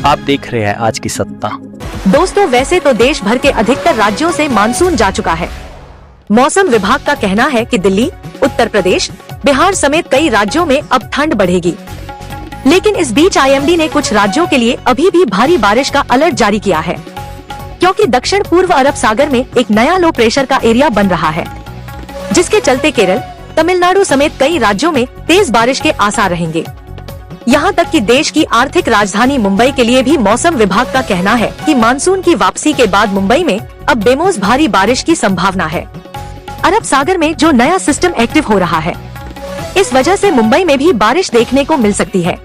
आप देख रहे हैं आज की सत्ता। दोस्तों, वैसे तो देश भर के अधिकतर राज्यों से मानसून जा चुका है। मौसम विभाग का कहना है कि दिल्ली, उत्तर प्रदेश, बिहार समेत कई राज्यों में अब ठंड बढ़ेगी। लेकिन इस बीच आईएमडी ने कुछ राज्यों के लिए अभी भी भारी बारिश का अलर्ट जारी किया है, क्योंकि दक्षिण पूर्व अरब सागर में एक नया लो प्रेशर का एरिया बन रहा है, जिसके चलते केरल, तमिलनाडु समेत कई राज्यों में तेज बारिश के आसार रहेंगे। यहाँ तक कि देश की आर्थिक राजधानी मुंबई के लिए भी मौसम विभाग का कहना है कि मानसून की वापसी के बाद मुंबई में अब बेमौसम भारी बारिश की संभावना है। अरब सागर में जो नया सिस्टम एक्टिव हो रहा है, इस वजह से मुंबई में भी बारिश देखने को मिल सकती है।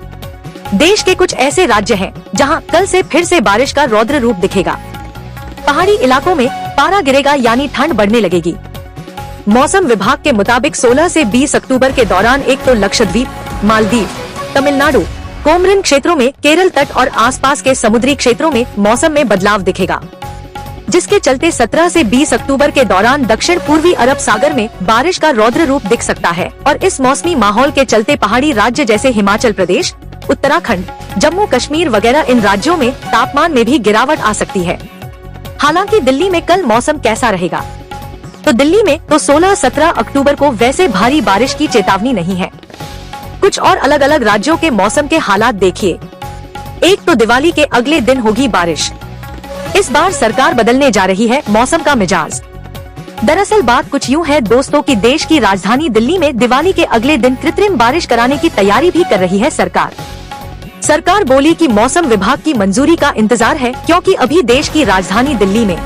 देश के कुछ ऐसे राज्य हैं जहां कल से फिर से बारिश का रौद्र रूप दिखेगा। पहाड़ी इलाकों में पारा गिरेगा, यानी ठंड बढ़ने लगेगी। मौसम विभाग के मुताबिक 16 से 20 अक्टूबर के दौरान एक तो लक्षद्वीप, मालदीव, तमिलनाडु, कोमरिन क्षेत्रों में, केरल तट और आसपास के समुद्री क्षेत्रों में मौसम में बदलाव दिखेगा, जिसके चलते 17 से 20 अक्टूबर के दौरान दक्षिण पूर्वी अरब सागर में बारिश का रौद्र रूप दिख सकता है। और इस मौसमी माहौल के चलते पहाड़ी राज्य जैसे हिमाचल प्रदेश, उत्तराखंड, जम्मू कश्मीर वगैरह इन राज्यों में तापमान में भी गिरावट आ सकती है। हालांकि दिल्ली में कल मौसम कैसा रहेगा? तो दिल्ली में तो 16-17 अक्टूबर को वैसे भारी बारिश की चेतावनी नहीं है। कुछ और अलग अलग राज्यों के मौसम के हालात देखिए। एक तो दिवाली के अगले दिन होगी बारिश। इस बार सरकार बदलने जा रही है मौसम का मिजाज। दरअसल बात कुछ यूँ है दोस्तों कि देश की राजधानी दिल्ली में दिवाली के अगले दिन कृत्रिम बारिश कराने की तैयारी भी कर रही है सरकार। सरकार बोली कि मौसम विभाग की मंजूरी का इंतजार है, क्योंकि अभी देश की राजधानी दिल्ली में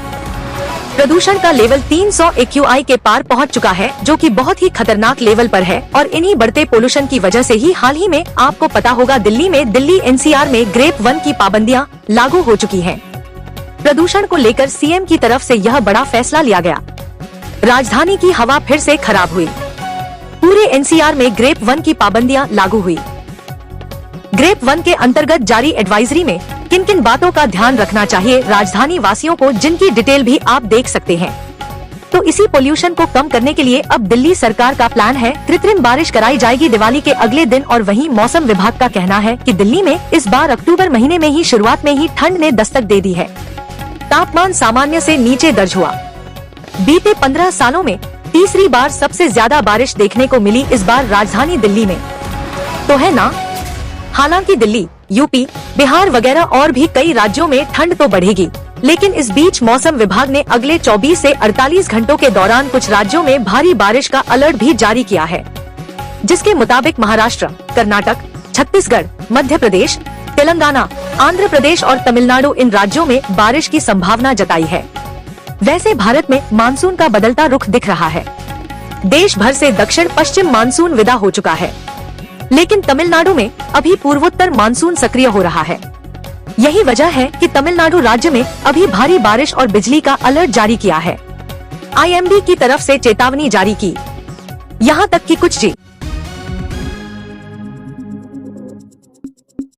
प्रदूषण का लेवल 300 AQI के पार पहुंच चुका है, जो कि बहुत ही खतरनाक लेवल पर है। और इन्हीं बढ़ते पोल्यूशन की वजह से ही हाल ही में आपको पता होगा दिल्ली NCR में ग्रेप 1 की पाबंदियां लागू हो चुकी हैं। प्रदूषण को लेकर सीएम की तरफ से यह बड़ा फैसला लिया गया। राजधानी की हवा फिर से खराब हुई। पूरे NCR में ग्रेप 1 की पाबंदियां लागू हुई। ग्रेप 1 के अंतर्गत जारी एडवाइजरी में किन किन बातों का ध्यान रखना चाहिए राजधानी वासियों को, जिनकी डिटेल भी आप देख सकते हैं। तो इसी पोल्यूशन को कम करने के लिए अब दिल्ली सरकार का प्लान है, कृत्रिम बारिश कराई जाएगी दिवाली के अगले दिन। और वहीं मौसम विभाग का कहना है कि दिल्ली में इस बार अक्टूबर महीने में ही शुरुआत में ही ठंड ने दस्तक दे दी है। तापमान सामान्य से नीचे दर्ज हुआ। बीते 15 सालों में तीसरी बार सबसे ज्यादा बारिश देखने को मिली इस बार राजधानी दिल्ली में, तो है ना। हालांकि दिल्ली, यूपी, बिहार वगैरह और भी कई राज्यों में ठंड तो बढ़ेगी, लेकिन इस बीच मौसम विभाग ने अगले 24 से 48 घंटों के दौरान कुछ राज्यों में भारी बारिश का अलर्ट भी जारी किया है, जिसके मुताबिक महाराष्ट्र, कर्नाटक, छत्तीसगढ़, मध्य प्रदेश, तेलंगाना, आंध्र प्रदेश और तमिलनाडु इन राज्यों में बारिश की संभावना जताई है। वैसे भारत में मानसून का बदलता रुख दिख रहा है। देश भर से दक्षिण पश्चिम मानसून विदा हो चुका है, लेकिन तमिलनाडु में अभी पूर्वोत्तर मानसून सक्रिय हो रहा है। यही वजह है कि तमिलनाडु राज्य में अभी भारी बारिश और बिजली का अलर्ट जारी किया है। आईएमडी की तरफ से चेतावनी जारी की। यहाँ तक कि कुछ